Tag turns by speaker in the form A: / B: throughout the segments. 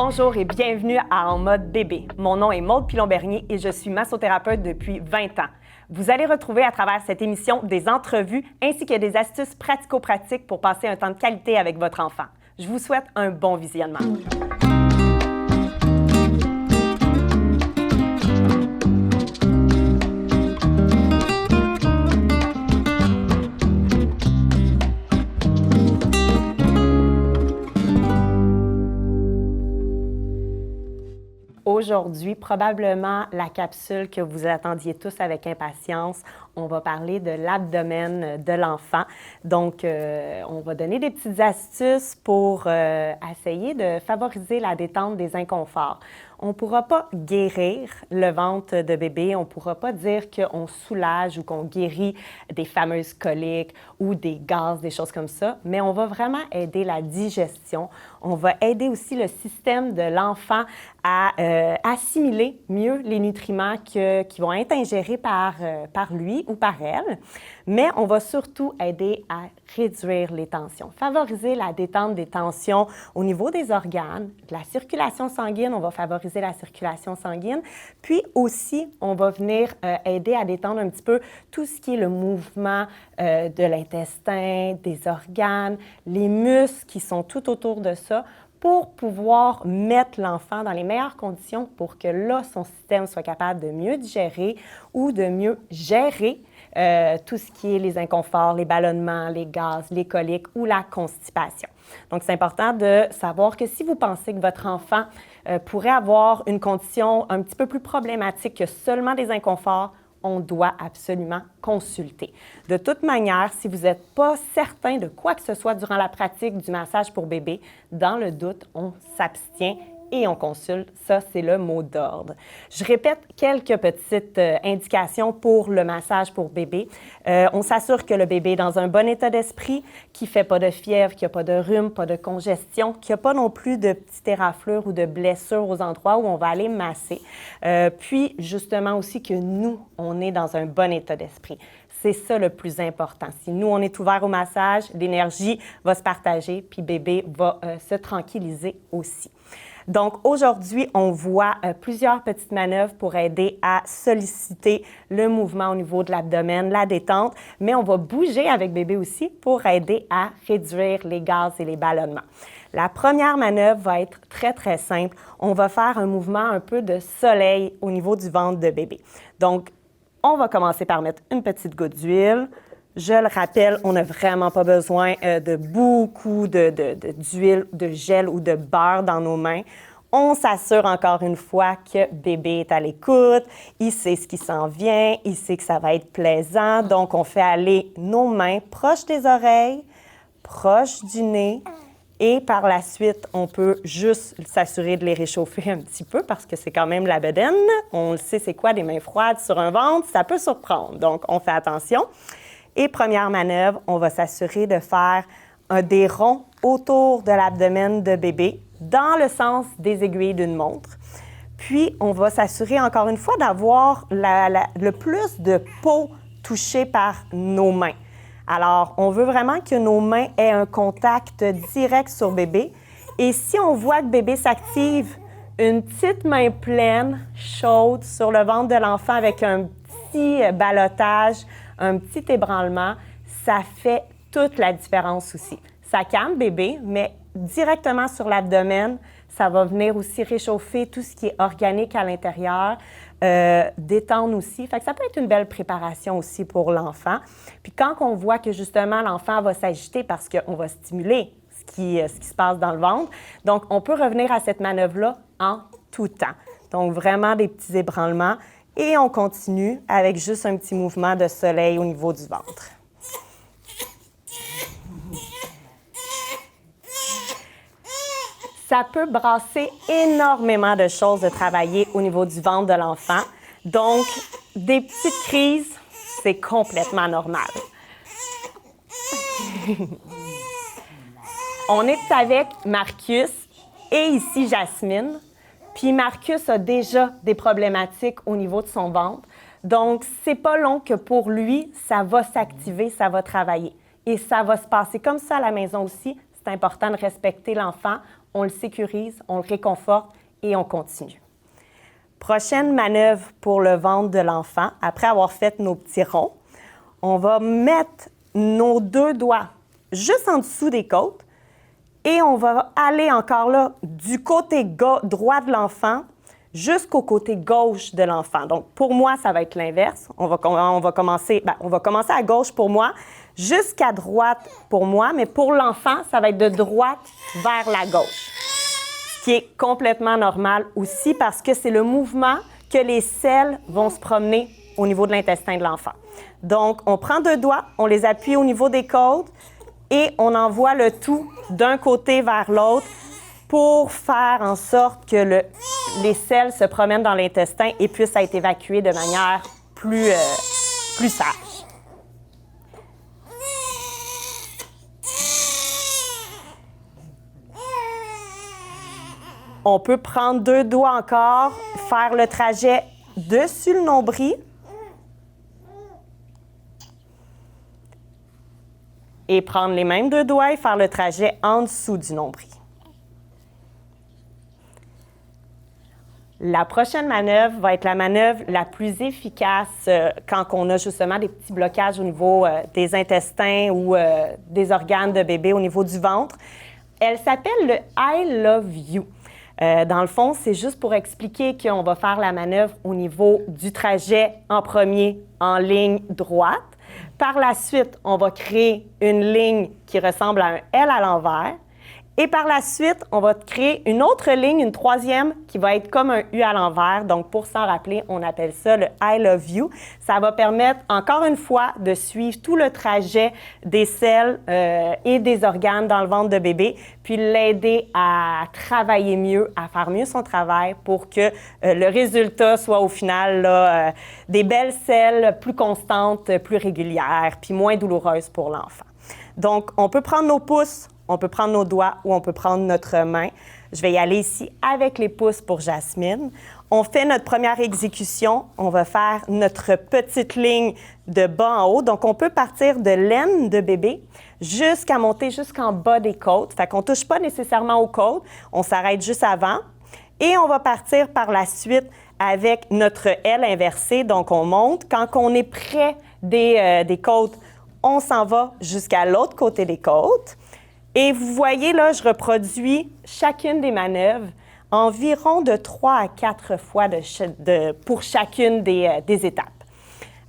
A: Bonjour et bienvenue à En mode bébé. Mon nom est Maude Pilon-Bernier et je suis massothérapeute depuis 20 ans. Vous allez retrouver à travers cette émission des entrevues ainsi que des astuces pratico-pratiques pour passer un temps de qualité avec votre enfant. Je vous souhaite un bon visionnement. Aujourd'hui, probablement la capsule que vous attendiez tous avec impatience. On va parler de l'abdomen de l'enfant. Donc, on va donner des petites astuces pour essayer de favoriser la détente des inconforts. On ne pourra pas guérir le ventre de bébé, on ne pourra pas dire qu'on soulage ou qu'on guérit des fameuses coliques ou des gaz, des choses comme ça, mais on va vraiment aider la digestion. On va aider aussi le système de l'enfant à assimiler mieux les nutriments qui vont être ingérés par lui ou par elle, mais on va surtout aider à réduire les tensions, favoriser la détente des tensions au niveau des organes, de la circulation sanguine, on va favoriser la circulation sanguine, puis aussi on va venir aider à détendre un petit peu tout ce qui est le mouvement de l'intestin, des organes, les muscles qui sont tout autour de ça, pour pouvoir mettre l'enfant dans les meilleures conditions pour que là, son système soit capable de mieux digérer ou de mieux gérer tout ce qui est les inconforts, les ballonnements, les gaz, les coliques ou la constipation. Donc, c'est important de savoir que si vous pensez que votre enfant pourrait avoir une condition un petit peu plus problématique que seulement des inconforts, on doit absolument consulter. De toute manière, si vous n'êtes pas certain de quoi que ce soit durant la pratique du massage pour bébé, dans le doute, on s'abstient et on consulte. Ça, c'est le mot d'ordre. Je répète quelques petites indications pour le massage pour bébé. On s'assure que le bébé est dans un bon état d'esprit, qu'il ne fait pas de fièvre, qu'il n'y a pas de rhume, pas de congestion, qu'il n'y a pas non plus de petites éraflures ou de blessures aux endroits où on va aller masser. Puis, justement aussi que nous, on est dans un bon état d'esprit. C'est ça le plus important. Si nous, on est ouvert au massage, l'énergie va se partager, puis bébé va se tranquilliser aussi. Donc, aujourd'hui, on voit plusieurs petites manœuvres pour aider à solliciter le mouvement au niveau de l'abdomen, la détente, mais on va bouger avec bébé aussi pour aider à réduire les gaz et les ballonnements. La première manœuvre va être très, très simple. On va faire un mouvement un peu de soleil au niveau du ventre de bébé. Donc, on va commencer par mettre une petite goutte d'huile. Je le rappelle, on n'a vraiment pas besoin de beaucoup d'huile, de gel ou de beurre dans nos mains. On s'assure encore une fois que bébé est à l'écoute, il sait ce qui s'en vient, il sait que ça va être plaisant. Donc, on fait aller nos mains proches des oreilles, proches du nez. Et par la suite, on peut juste s'assurer de les réchauffer un petit peu parce que c'est quand même la bedaine. On le sait, c'est quoi des mains froides sur un ventre? Ça peut surprendre. Donc, on fait attention. Et première manœuvre, on va s'assurer de faire des ronds autour de l'abdomen de bébé dans le sens des aiguilles d'une montre. Puis, on va s'assurer encore une fois d'avoir le plus de peau touchée par nos mains. Alors, on veut vraiment que nos mains aient un contact direct sur bébé. Et si on voit que bébé s'active, une petite main pleine, chaude, sur le ventre de l'enfant avec un petit ballottage, un petit ébranlement, ça fait toute la différence aussi. Ça calme bébé, mais directement sur l'abdomen, ça va venir aussi réchauffer tout ce qui est organique à l'intérieur, détendre aussi. Fait que ça peut être une belle préparation aussi pour l'enfant. Puis quand on voit que justement l'enfant va s'agiter parce qu'on va stimuler ce qui se passe dans le ventre, donc on peut revenir à cette manœuvre-là en tout temps. Donc vraiment des petits ébranlements. Et on continue avec juste un petit mouvement de soleil au niveau du ventre. Ça peut brasser énormément de choses de travailler au niveau du ventre de l'enfant. Donc, des petites crises, c'est complètement normal. On est avec Marcus et ici Jasmine. Puis Marcus a déjà des problématiques au niveau de son ventre. Donc, c'est pas long que pour lui, ça va s'activer, ça va travailler. Et ça va se passer comme ça à la maison aussi. C'est important de respecter l'enfant. on le sécurise, on le réconforte et on continue. Prochaine manœuvre pour le ventre de l'enfant, après avoir fait nos petits ronds, on va mettre nos 2 doigts juste en dessous des côtes et on va aller encore là du côté droit de l'enfant jusqu'au côté gauche de l'enfant. Donc, pour moi, ça va être l'inverse. On va commencer à gauche pour moi, jusqu'à droite pour moi, mais pour l'enfant, ça va être de droite vers la gauche. Ce qui est complètement normal aussi parce que c'est le mouvement que les selles vont se promener au niveau de l'intestin de l'enfant. Donc, on prend 2 doigts, on les appuie au niveau des côtes et on envoie le tout d'un côté vers l'autre pour faire en sorte que les selles se promènent dans l'intestin et puissent être évacuées de manière plus sage. On peut prendre 2 doigts encore, faire le trajet dessus le nombril et prendre les mêmes 2 doigts et faire le trajet en dessous du nombril. La prochaine manœuvre va être la manœuvre la plus efficace quand on a justement des petits blocages au niveau des intestins ou des organes de bébé au niveau du ventre. Elle s'appelle le I love you. Dans le fond, c'est juste pour expliquer qu'on va faire la manœuvre au niveau du trajet en premier en ligne droite. Par la suite, on va créer une ligne qui ressemble à un L à l'envers. Et par la suite, on va créer une autre ligne, une troisième, qui va être comme un U à l'envers. Donc, pour s'en rappeler, on appelle ça le I love you. Ça va permettre, encore une fois, de suivre tout le trajet des selles et des organes dans le ventre de bébé, puis l'aider à travailler mieux, à faire mieux son travail pour que le résultat soit au final là, des belles selles plus constantes, plus régulières, puis moins douloureuses pour l'enfant. Donc, on peut prendre nos pouces, on peut prendre nos doigts ou on peut prendre notre main. Je vais y aller ici avec les pouces pour Jasmine. On fait notre première exécution. On va faire notre petite ligne de bas en haut. Donc, on peut partir de l'aine de bébé jusqu'à monter jusqu'en bas des côtes. Fait qu'on ne touche pas nécessairement aux côtes. On s'arrête juste avant. Et on va partir par la suite avec notre L inversée. Donc, on monte. Quand on est près des côtes, on s'en va jusqu'à l'autre côté des côtes. Et vous voyez, là, je reproduis chacune des manœuvres environ de 3 à 4 fois pour chacune des étapes.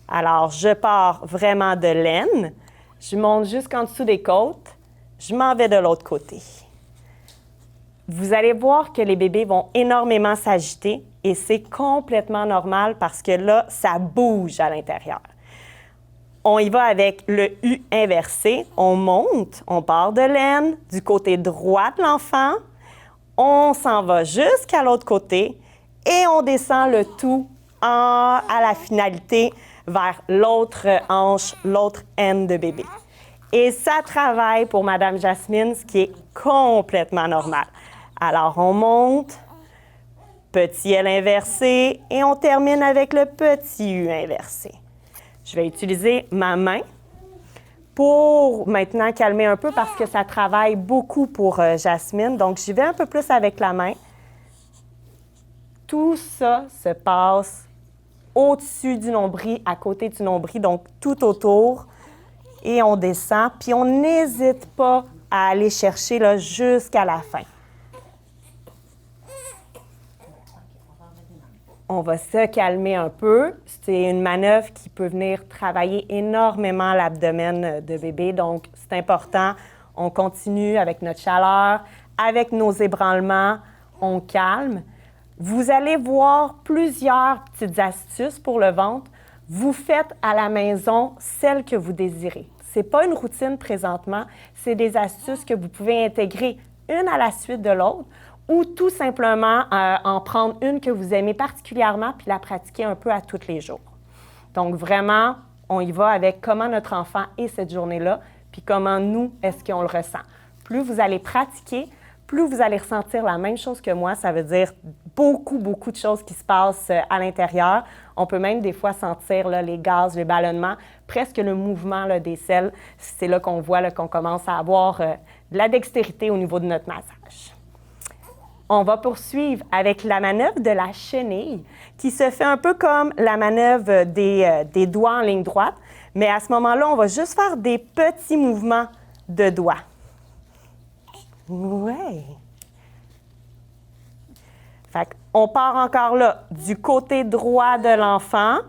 A: Alors, je pars vraiment de l'aine, je monte jusqu'en dessous des côtes, je m'en vais de l'autre côté. Vous allez voir que les bébés vont énormément s'agiter et c'est complètement normal parce que là, ça bouge à l'intérieur. On y va avec le U inversé. On monte, on part de l'aine du côté droit de l'enfant. On s'en va jusqu'à l'autre côté et on descend le tout à la finalité vers l'autre hanche, l'autre aine de bébé. Et ça travaille pour Madame Jasmine, ce qui est complètement normal. Alors, on monte, petit L inversé et on termine avec le petit U inversé. Je vais utiliser ma main pour maintenant calmer un peu parce que ça travaille beaucoup pour Jasmine. Donc, j'y vais un peu plus avec la main. Tout ça se passe au-dessus du nombril, à côté du nombril, donc tout autour. Et on descend, puis on n'hésite pas à aller chercher là, jusqu'à la fin. On va se calmer un peu. C'est une manœuvre qui peut venir travailler énormément l'abdomen de bébé. Donc, c'est important. On continue avec notre chaleur, avec nos ébranlements. On calme. Vous allez voir plusieurs petites astuces pour le ventre. Vous faites à la maison celles que vous désirez. Ce n'est pas une routine présentement. C'est des astuces que vous pouvez intégrer une à la suite de l'autre ou tout simplement en prendre une que vous aimez particulièrement puis la pratiquer un peu à tous les jours. Donc vraiment, on y va avec comment notre enfant est cette journée-là puis comment nous, est-ce qu'on le ressent. Plus vous allez pratiquer, plus vous allez ressentir la même chose que moi. Ça veut dire beaucoup de choses qui se passent à l'intérieur. On peut même des fois sentir là, les gaz, les ballonnements, presque le mouvement là, des selles. C'est là qu'on voit là, qu'on commence à avoir de la dextérité au niveau de notre massage. On va poursuivre avec la manœuvre de la chenille, qui se fait un peu comme la manœuvre des doigts en ligne droite, mais à ce moment-là, on va juste faire des petits mouvements de doigts. Ouais. Fait qu'on part encore là du côté droit de l'enfant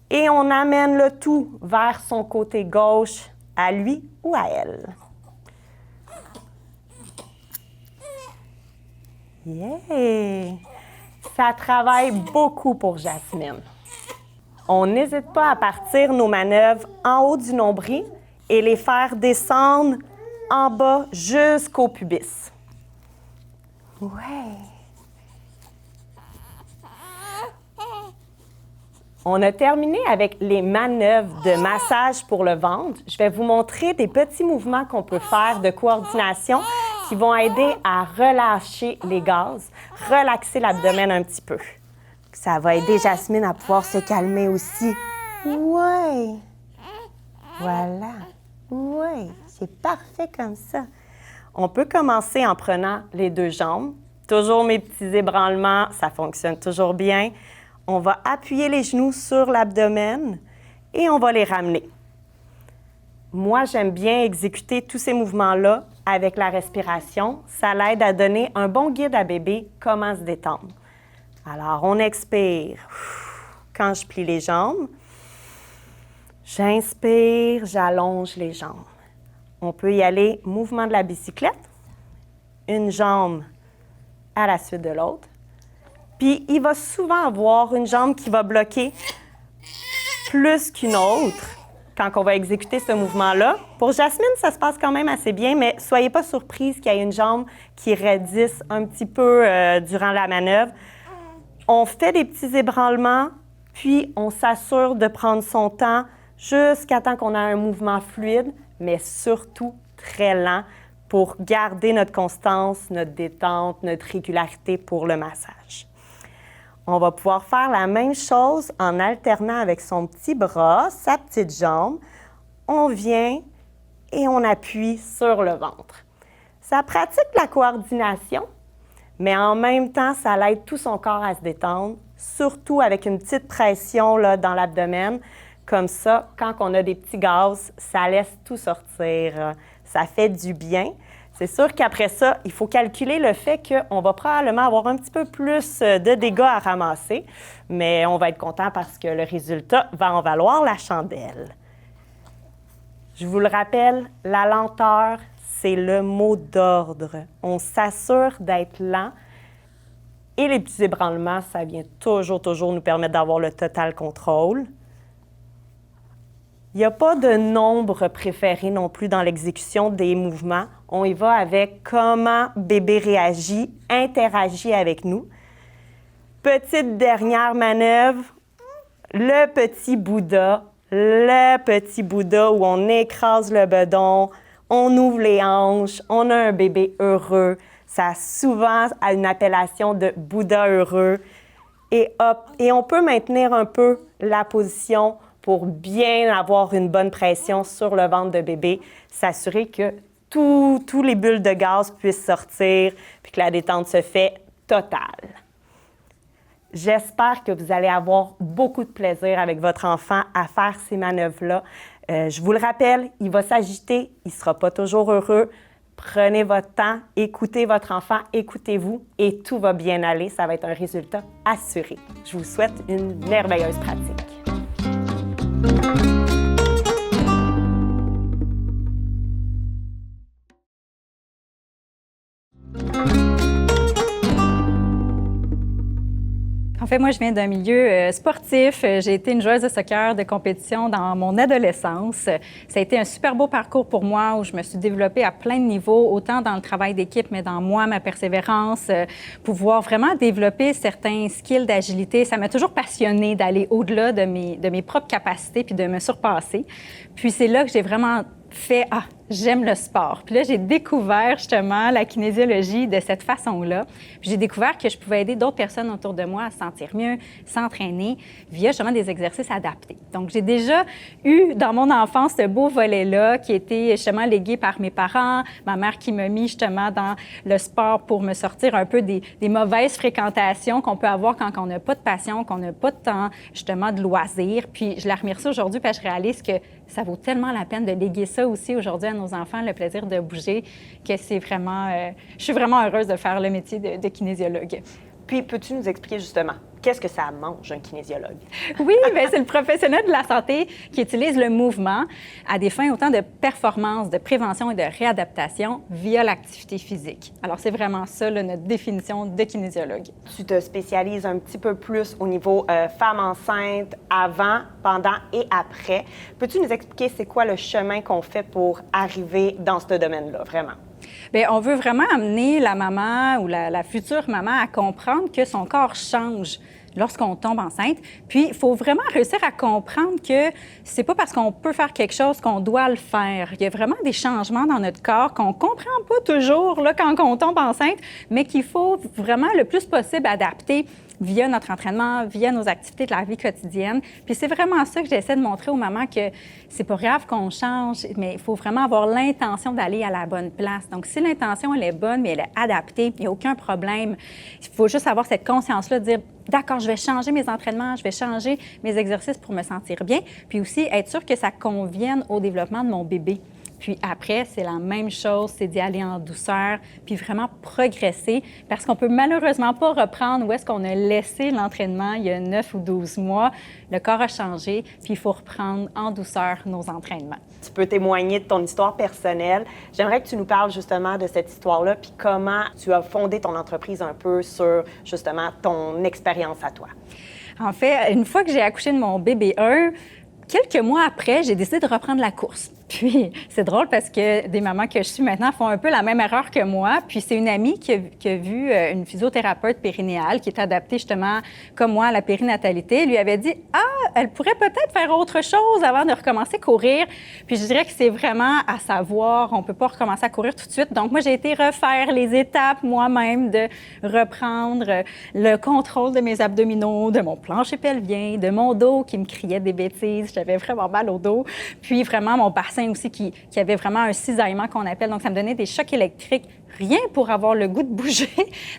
A: et on amène le tout vers son côté gauche, à lui ou à elle. Yeah! Ça travaille beaucoup pour Jasmine. On n'hésite pas à partir nos manœuvres en haut du nombril et les faire descendre en bas jusqu'au pubis. Ouais! On a terminé avec les manœuvres de massage pour le ventre. Je vais vous montrer des petits mouvements qu'on peut faire de coordination qui vont aider à relâcher les gaz, relaxer l'abdomen un petit peu. Ça va aider Jasmine à pouvoir se calmer aussi. Ouais. Voilà. Ouais, c'est parfait comme ça. On peut commencer en prenant les deux jambes. Toujours mes petits ébranlements, ça fonctionne toujours bien. On va appuyer les genoux sur l'abdomen et on va les ramener. Moi, j'aime bien exécuter tous ces mouvements-là avec la respiration. Ça l'aide à donner un bon guide à bébé comment se détendre. Alors, on expire. Quand je plie les jambes, j'inspire, j'allonge les jambes. On peut y aller mouvement de la bicyclette, une jambe à la suite de l'autre. Puis, il va souvent avoir une jambe qui va bloquer plus qu'une autre quand on va exécuter ce mouvement-là. Pour Jasmine, ça se passe quand même assez bien, mais soyez pas surprise qu'il y ait une jambe qui raidisse un petit peu durant la manœuvre. On fait des petits ébranlements, puis on s'assure de prendre son temps jusqu'à temps qu'on a un mouvement fluide, mais surtout très lent pour garder notre constance, notre détente, notre régularité pour le massage. On va pouvoir faire la même chose en alternant avec son petit bras, sa petite jambe. On vient et on appuie sur le ventre. Ça pratique la coordination, mais en même temps, ça l'aide tout son corps à se détendre, surtout avec une petite pression là, dans l'abdomen. Comme ça, quand on a des petits gaz, ça laisse tout sortir. Ça fait du bien. C'est sûr qu'après ça, il faut calculer le fait qu'on va probablement avoir un petit peu plus de dégâts à ramasser, mais on va être content parce que le résultat va en valoir la chandelle. Je vous le rappelle, la lenteur, c'est le mot d'ordre. On s'assure d'être lent et les petits ébranlements, ça vient toujours nous permettre d'avoir le total contrôle. Il n'y a pas de nombre préféré non plus dans l'exécution des mouvements. On y va avec comment bébé réagit, interagit avec nous. Petite dernière manœuvre, le petit Bouddha où on écrase le bedon, on ouvre les hanches, on a un bébé heureux. Ça a souvent une appellation de Bouddha heureux. Et hop, et on peut maintenir un peu la position pour bien avoir une bonne pression sur le ventre de bébé, s'assurer que tous les bulles de gaz puissent sortir puis que la détente se fait totale. J'espère que vous allez avoir beaucoup de plaisir avec votre enfant à faire ces manœuvres-là. Je vous le rappelle, il va s'agiter, il ne sera pas toujours heureux. Prenez votre temps, écoutez votre enfant, écoutez-vous et tout va bien aller. Ça va être un résultat assuré. Je vous souhaite une merveilleuse pratique.
B: En fait, moi, je viens d'un milieu sportif. J'ai été une joueuse de soccer de compétition dans mon adolescence. Ça a été un super beau parcours pour moi où je me suis développée à plein de niveaux, autant dans le travail d'équipe, mais dans moi, ma persévérance, pouvoir vraiment développer certains skills d'agilité. Ça m'a toujours passionnée d'aller au-delà de mes propres capacités puis de me surpasser. Puis c'est là que j'ai vraiment fait « Ah, j'aime le sport. Puis là, j'ai découvert justement la kinésiologie de cette façon-là. Puis j'ai découvert que je pouvais aider d'autres personnes autour de moi à se sentir mieux, s'entraîner via justement des exercices adaptés. Donc, j'ai déjà eu dans mon enfance ce beau volet-là qui était justement légué par mes parents, ma mère qui m'a mis justement dans le sport pour me sortir un peu des mauvaises fréquentations qu'on peut avoir quand on n'a pas de passion, qu'on n'a pas de temps justement de loisirs. Puis je la remercie aujourd'hui parce que je réalise que ça vaut tellement la peine de léguer ça aussi aujourd'hui à nos enfants, le plaisir de bouger, que c'est vraiment... je suis vraiment heureuse de faire le métier de kinésiologue.
A: Puis, peux-tu nous expliquer justement, qu'est-ce que ça mange, un kinésiologue?
B: Oui, bien, c'est le professionnel de la santé qui utilise le mouvement à des fins autant de performance, de prévention et de réadaptation via l'activité physique. Alors, c'est vraiment ça, là, notre définition de kinésiologue.
A: Tu te spécialises un petit peu plus au niveau femme enceinte, avant, pendant et après. Peux-tu nous expliquer c'est quoi le chemin qu'on fait pour arriver dans ce domaine-là, vraiment?
B: Bien, on veut vraiment amener la maman ou la future maman à comprendre que son corps change lorsqu'on tombe enceinte. Puis, il faut vraiment réussir à comprendre que c'est pas parce qu'on peut faire quelque chose qu'on doit le faire. Il y a vraiment des changements dans notre corps qu'on comprend pas toujours là, quand on tombe enceinte, mais qu'il faut vraiment le plus possible adapter via notre entraînement, via nos activités de la vie quotidienne. Puis c'est vraiment ça que j'essaie de montrer aux mamans, que c'est pas grave qu'on change, mais il faut vraiment avoir l'intention d'aller à la bonne place. Donc, si l'intention, elle est bonne, mais elle est adaptée, il n'y a aucun problème. Il faut juste avoir cette conscience-là de dire, d'accord, je vais changer mes entraînements, je vais changer mes exercices pour me sentir bien, puis aussi être sûr que ça convienne au développement de mon bébé. Puis après, c'est la même chose, c'est d'y aller en douceur, puis vraiment progresser, parce qu'on peut malheureusement pas reprendre où est-ce qu'on a laissé l'entraînement il y a 9 ou 12 mois. Le corps a changé, puis il faut reprendre en douceur nos entraînements.
A: Tu peux témoigner de ton histoire personnelle. J'aimerais que tu nous parles justement de cette histoire-là, puis comment tu as fondé ton entreprise un peu sur justement ton expérience à toi.
B: En fait, une fois que j'ai accouché de mon bébé 1, quelques mois après, j'ai décidé de reprendre la course. Puis, c'est drôle parce que des mamans que je suis maintenant font un peu la même erreur que moi. Puis, c'est une amie qui a vu une physiothérapeute périnéale qui est adaptée justement, comme moi, à la périnatalité. Elle lui avait dit « Ah, elle pourrait peut-être faire autre chose avant de recommencer à courir. » Puis, je dirais que c'est vraiment à savoir. On ne peut pas recommencer à courir tout de suite. Donc, moi, j'ai été refaire les étapes moi-même de reprendre le contrôle de mes abdominaux, de mon plancher pelvien, de mon dos qui me criait des bêtises. J'avais vraiment mal au dos. Puis, vraiment, mon bassin aussi qui avait vraiment un cisaillement qu'on appelle. Donc, ça me donnait des chocs électriques, rien pour avoir le goût de bouger.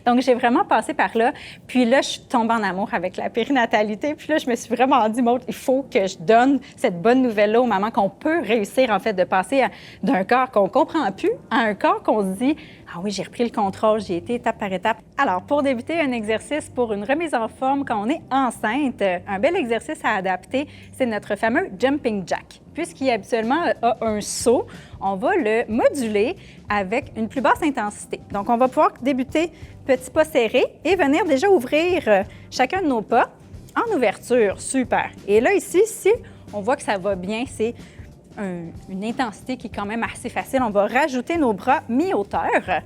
B: Donc, j'ai vraiment passé par là. Puis là, je suis tombée en amour avec la périnatalité. Puis là, je me suis vraiment dit, Maud, il faut que je donne cette bonne nouvelle-là aux mamans qu'on peut réussir, en fait, de passer d'un corps qu'on comprend plus à un corps qu'on se dit, ah oui, j'ai repris le contrôle, j'ai été étape par étape. Alors, pour débuter un exercice pour une remise en forme quand on est enceinte, un bel exercice à adapter, c'est notre fameux jumping jack. Puisqu'il habituellement a un saut, on va le moduler avec une plus basse intensité. Donc, on va pouvoir débuter petit pas serré et venir déjà ouvrir chacun de nos pas en ouverture. Super. Et là, ici, si on voit que ça va bien, c'est une intensité qui est quand même assez facile. On va rajouter nos bras mi-hauteur.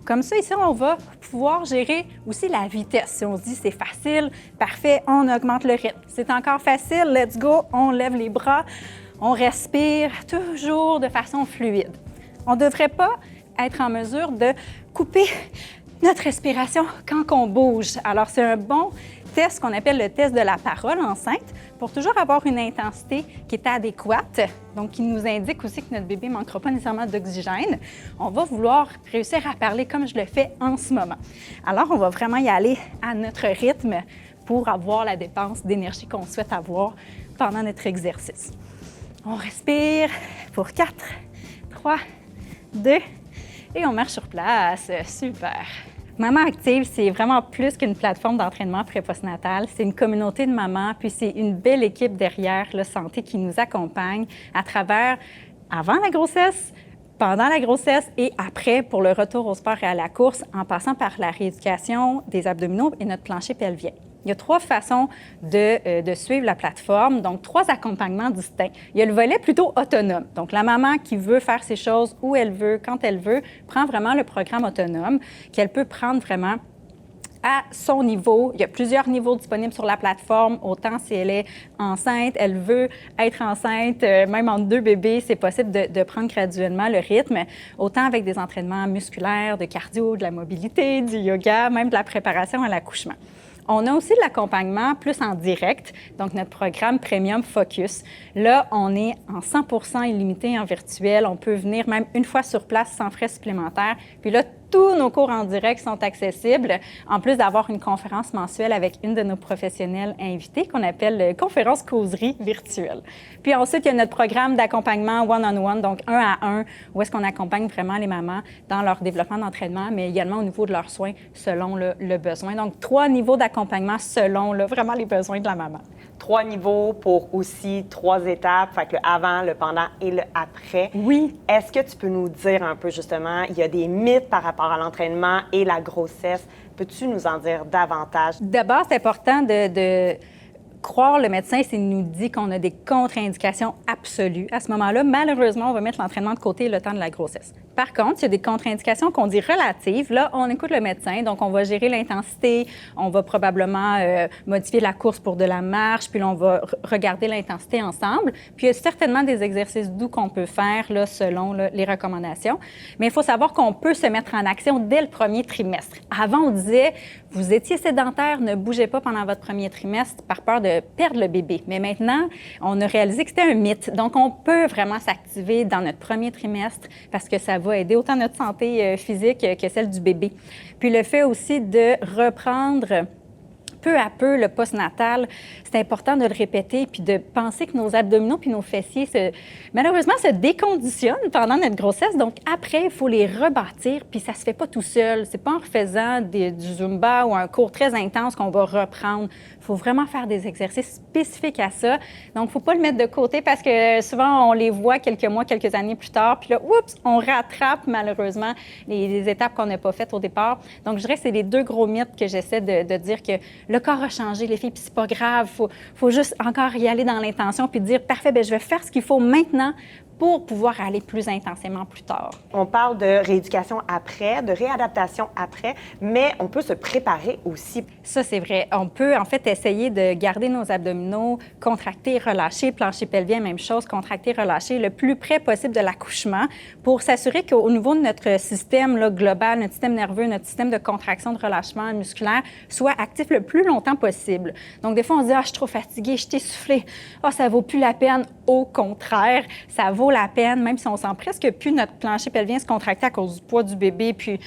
B: Comme ça, ici, on va pouvoir gérer aussi la vitesse. Si on se dit c'est facile, parfait, on augmente le rythme. C'est encore facile, let's go, on lève les bras, on respire toujours de façon fluide. On ne devrait pas être en mesure de couper notre respiration quand on bouge. Alors, c'est un bon test qu'on appelle le test de la parole enceinte pour toujours avoir une intensité qui est adéquate, donc qui nous indique aussi que notre bébé ne manquera pas nécessairement d'oxygène. On va vouloir réussir à parler comme je le fais en ce moment. Alors, on va vraiment y aller à notre rythme pour avoir la dépense d'énergie qu'on souhaite avoir pendant notre exercice. On respire pour 4, 3, 2 et on marche sur place. Super! Maman Active, c'est vraiment plus qu'une plateforme d'entraînement pré-postnatal. C'est une communauté de mamans, puis c'est une belle équipe derrière la santé qui nous accompagne à travers, avant la grossesse, pendant la grossesse et après pour le retour au sport et à la course, en passant par la rééducation des abdominaux et notre plancher pelvien. Il y a 3 façons de suivre la plateforme, donc 3 accompagnements distincts. Il y a le volet plutôt autonome. Donc, la maman qui veut faire ses choses où elle veut, quand elle veut, prend vraiment le programme autonome qu'elle peut prendre vraiment à son niveau. Il y a plusieurs niveaux disponibles sur la plateforme, autant si elle est enceinte, elle veut être enceinte, même entre 2 bébés, c'est possible de prendre graduellement le rythme, autant avec des entraînements musculaires, de cardio, de la mobilité, du yoga, même de la préparation à l'accouchement. On a aussi de l'accompagnement plus en direct, donc notre programme Premium Focus. Là, on est en 100% illimité en virtuel. On peut venir même une fois sur place sans frais supplémentaires. Puis là, tous nos cours en direct sont accessibles, en plus d'avoir une conférence mensuelle avec une de nos professionnels invités qu'on appelle conférence causerie virtuelle. Puis ensuite, il y a notre programme d'accompagnement one-on-one, donc 1 à 1, où est-ce qu'on accompagne vraiment les mamans dans leur développement d'entraînement, mais également au niveau de leurs soins selon le besoin. Donc, 3 niveaux d'accompagnement selon vraiment les besoins de la maman.
A: 3 niveaux pour aussi 3 étapes, fait que le avant, le pendant et le après.
B: Oui.
A: Est-ce que tu peux nous dire un peu justement, il y a des mythes par rapport à l'entraînement et la grossesse. Peux-tu nous en dire davantage?
B: D'abord, c'est important de croire le médecin s'il nous dit qu'on a des contre-indications absolues. À ce moment-là, malheureusement, on va mettre l'entraînement de côté le temps de la grossesse. Par contre, il y a des contre-indications qu'on dit relatives. Là, on écoute le médecin, donc on va gérer l'intensité, on va probablement modifier la course pour de la marche, puis là, on va regarder l'intensité ensemble. Puis il y a certainement des exercices doux qu'on peut faire là, selon les recommandations. Mais il faut savoir qu'on peut se mettre en action dès le premier trimestre. Avant, on disait, vous étiez sédentaire, ne bougez pas pendant votre premier trimestre par peur de perdre le bébé. Mais maintenant, on a réalisé que c'était un mythe. Donc, on peut vraiment s'activer dans notre premier trimestre parce que ça va aider autant notre santé physique que celle du bébé. Puis le fait aussi de reprendre peu à peu le postnatal, c'est important de le répéter puis de penser que nos abdominaux puis nos fessiers, malheureusement, se déconditionnent pendant notre grossesse. Donc, après, il faut les rebâtir puis ça se fait pas tout seul. C'est pas en refaisant du Zumba ou un cours très intense qu'on va reprendre. Il faut vraiment faire des exercices spécifiques à ça. Donc, il faut pas le mettre de côté parce que souvent, on les voit quelques mois, quelques années plus tard. Puis là, oups, on rattrape malheureusement les étapes qu'on n'a pas faites au départ. Donc, je dirais que c'est les 2 gros mythes que j'essaie de dire que le corps a changé, les filles, puis c'est pas grave. Faut juste encore y aller dans l'intention puis dire, parfait, bien, je vais faire ce qu'il faut maintenant pour pouvoir aller plus intensément plus tard.
A: On parle de rééducation après, de réadaptation après, mais on peut se préparer aussi.
B: Ça, c'est vrai. On peut, en fait, essayer de garder nos abdominaux contractés, relâchés, plancher pelvien, même chose, contractés, relâchés, le plus près possible de l'accouchement pour s'assurer qu'au niveau de notre système là, global, notre système nerveux, notre système de contraction, de relâchement musculaire soit actif le plus longtemps possible. Donc, des fois, on se dit, ah, je suis trop fatiguée, je suis essoufflée, ah, ça vaut plus la peine. Au contraire, ça vaut la peine, même si on sent presque plus notre plancher pelvien se contracter à cause du poids du bébé, puis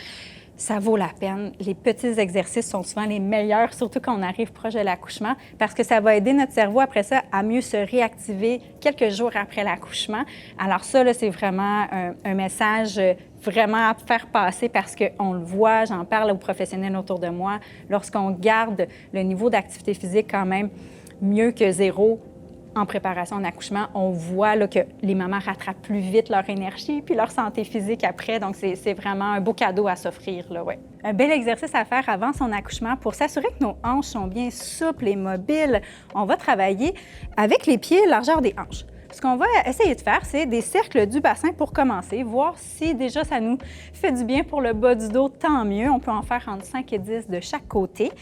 B: ça vaut la peine. Les petits exercices sont souvent les meilleurs, surtout quand on arrive proche de l'accouchement, parce que ça va aider notre cerveau après ça à mieux se réactiver quelques jours après l'accouchement. Alors ça, là, c'est vraiment un message vraiment à faire passer parce qu'on le voit, j'en parle aux professionnels autour de moi, lorsqu'on garde le niveau d'activité physique quand même mieux que 0, en préparation en accouchement, on voit là, que les mamans rattrapent plus vite leur énergie puis leur santé physique après. Donc, c'est vraiment un beau cadeau à s'offrir, là, ouais. Un bel exercice à faire avant son accouchement pour s'assurer que nos hanches sont bien souples et mobiles. On va travailler avec les pieds, largeur des hanches. Ce qu'on va essayer de faire, c'est des cercles du bassin pour commencer, voir si déjà ça nous fait du bien pour le bas du dos, tant mieux. On peut en faire entre 5 et 10 de chaque côté.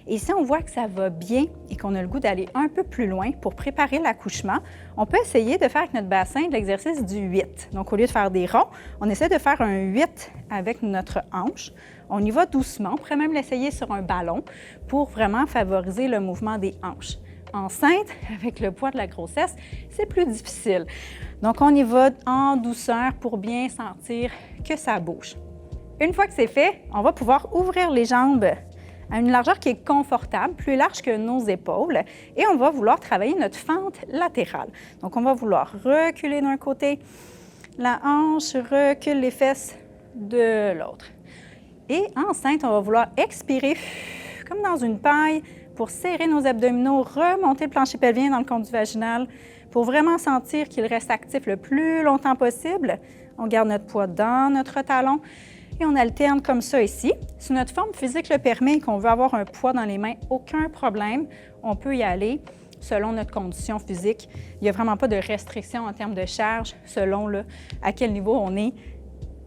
B: Et si on voit que ça va bien et qu'on a le goût d'aller un peu plus loin pour préparer l'accouchement, on peut essayer de faire avec notre bassin de l'exercice du 8. Donc, au lieu de faire des ronds, on essaie de faire un 8 avec notre hanche. On y va doucement. On pourrait même l'essayer sur un ballon pour vraiment favoriser le mouvement des hanches. Enceinte, avec le poids de la grossesse, c'est plus difficile. Donc, on y va en douceur pour bien sentir que ça bouge. Une fois que c'est fait, on va pouvoir ouvrir les jambes à une largeur qui est confortable, plus large que nos épaules, et on va vouloir travailler notre fente latérale. Donc, on va vouloir reculer d'un côté, la hanche recule les fesses de l'autre. Et enceinte, on va vouloir expirer comme dans une paille pour serrer nos abdominaux, remonter le plancher pelvien dans le conduit vaginal pour vraiment sentir qu'il reste actif le plus longtemps possible. On garde notre poids dans notre talon. Et on alterne comme ça ici. Si notre forme physique le permet et qu'on veut avoir un poids dans les mains, aucun problème. On peut y aller selon notre condition physique. Il n'y a vraiment pas de restriction en termes de charge selon à quel niveau on est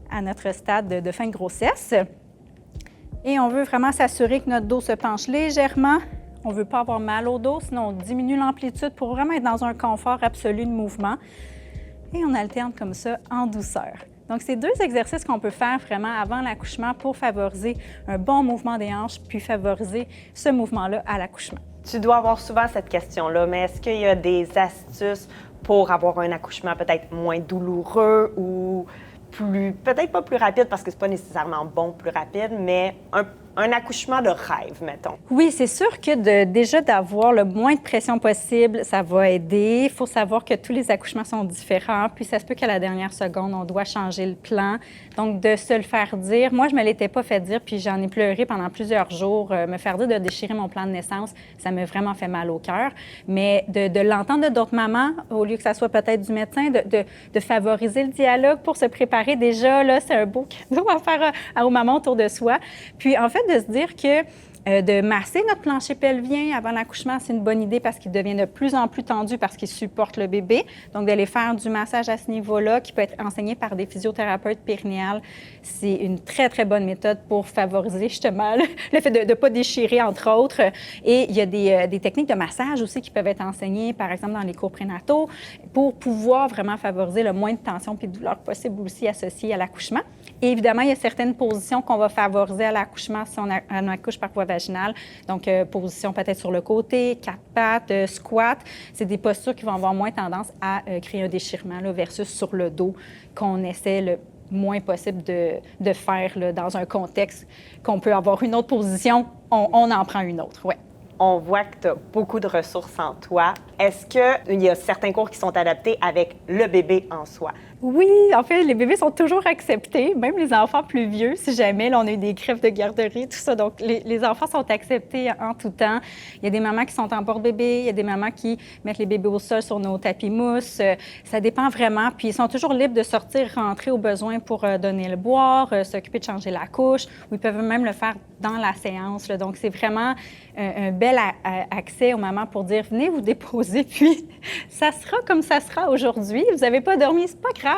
B: à notre stade de fin de grossesse. Et on veut vraiment s'assurer que notre dos se penche légèrement. On ne veut pas avoir mal au dos, sinon on diminue l'amplitude pour vraiment être dans un confort absolu de mouvement. Et on alterne comme ça en douceur. Donc, c'est 2 exercices qu'on peut faire vraiment avant l'accouchement pour favoriser un bon mouvement des hanches, puis favoriser ce mouvement-là à l'accouchement.
A: Tu dois avoir souvent cette question-là, mais est-ce qu'il y a des astuces pour avoir un accouchement peut-être moins douloureux ou peut-être pas plus rapide parce que c'est pas nécessairement bon plus rapide, mais un accouchement de rêve, mettons?
B: Oui, c'est sûr que déjà d'avoir le moins de pression possible, ça va aider. Il faut savoir que tous les accouchements sont différents, puis ça se peut qu'à la dernière seconde, on doit changer le plan. Donc, de se le faire dire, moi, je me l'étais pas fait dire, puis j'en ai pleuré pendant plusieurs jours. Me faire dire de déchirer mon plan de naissance, ça m'a vraiment fait mal au cœur. Mais de l'entendre de d'autres mamans, au lieu que ça soit peut-être du médecin, de favoriser le dialogue pour se préparer, déjà, là, c'est un beau cadeau à faire aux mamans autour de soi. Puis, en fait, de se dire que de masser notre plancher pelvien avant l'accouchement, c'est une bonne idée parce qu'il devient de plus en plus tendu parce qu'il supporte le bébé. Donc, d'aller faire du massage à ce niveau-là, qui peut être enseigné par des physiothérapeutes périnéales, c'est une très, très bonne méthode pour favoriser justement le fait de ne pas déchirer, entre autres. Et il y a des techniques de massage aussi qui peuvent être enseignées, par exemple, dans les cours prénataux, pour pouvoir vraiment favoriser le moins de tension et de douleur possible aussi associée à l'accouchement. Et évidemment, il y a certaines positions qu'on va favoriser à l'accouchement si on accouche par voie vaginale. Donc, position peut-être sur le côté, 4 pattes, squat. C'est des postures qui vont avoir moins tendance à créer un déchirement là, versus sur le dos qu'on essaie le moins possible de faire là, dans un contexte qu'on peut avoir une autre position, on en prend une autre, ouais.
A: On voit que tu as beaucoup de ressources en toi. Est-ce qu'il y a certains cours qui sont adaptés avec le bébé en soi?
B: Oui, en fait, les bébés sont toujours acceptés, même les enfants plus vieux, si jamais. Là, on a eu des greffes de garderie, tout ça. Donc, les enfants sont acceptés en tout temps. Il y a des mamans qui sont en porte-bébé, il y a des mamans qui mettent les bébés au sol sur nos tapis mousse. Ça dépend vraiment. Puis, ils sont toujours libres de sortir, rentrer au besoin pour donner le boire, s'occuper de changer la couche, ou ils peuvent même le faire dans la séance, là. Donc, c'est vraiment un bel accès aux mamans pour dire, venez vous déposer, puis ça sera comme ça sera aujourd'hui. Vous n'avez pas dormi, c'est pas grave.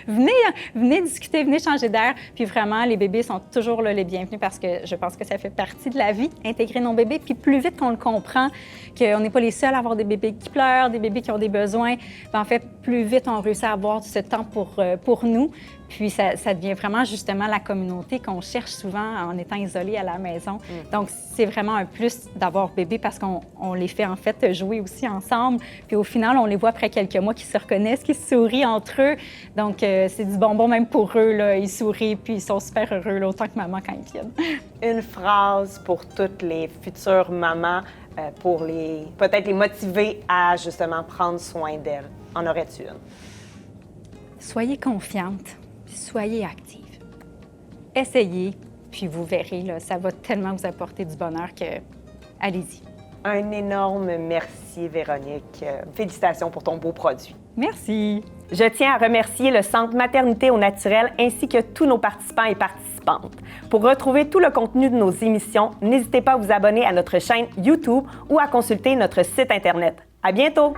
B: venez discuter, venez changer d'air. Puis vraiment, les bébés sont toujours là, les bienvenus parce que je pense que ça fait partie de la vie, intégrer nos bébés. Puis plus vite qu'on le comprend, qu'on n'est pas les seuls à avoir des bébés qui pleurent, des bébés qui ont des besoins, bien, en fait, plus vite on réussit à avoir ce temps pour nous. Puis ça devient vraiment justement la communauté qu'on cherche souvent en étant isolé à la maison. Donc, c'est vraiment un plus d'avoir bébé parce qu'on les fait en fait jouer aussi ensemble. Puis au final, on les voit après quelques mois qui se reconnaissent, qui sourient entre eux. Donc, c'est du bonbon même pour eux, là. Ils sourient puis ils sont super heureux, là, autant que maman quand ils viennent.
A: Une phrase pour toutes les futures mamans, pour peut-être les motiver à justement prendre soin d'elles. En aurais-tu une?
B: Soyez confiante. Soyez active. Essayez, puis vous verrez, là, ça va tellement vous apporter du bonheur que allez-y.
A: Un énorme merci, Véronique. Félicitations pour ton beau produit.
B: Merci.
A: Je tiens à remercier le Centre Maternité au Naturel ainsi que tous nos participants et participantes. Pour retrouver tout le contenu de nos émissions, n'hésitez pas à vous abonner à notre chaîne YouTube ou à consulter notre site Internet. À bientôt!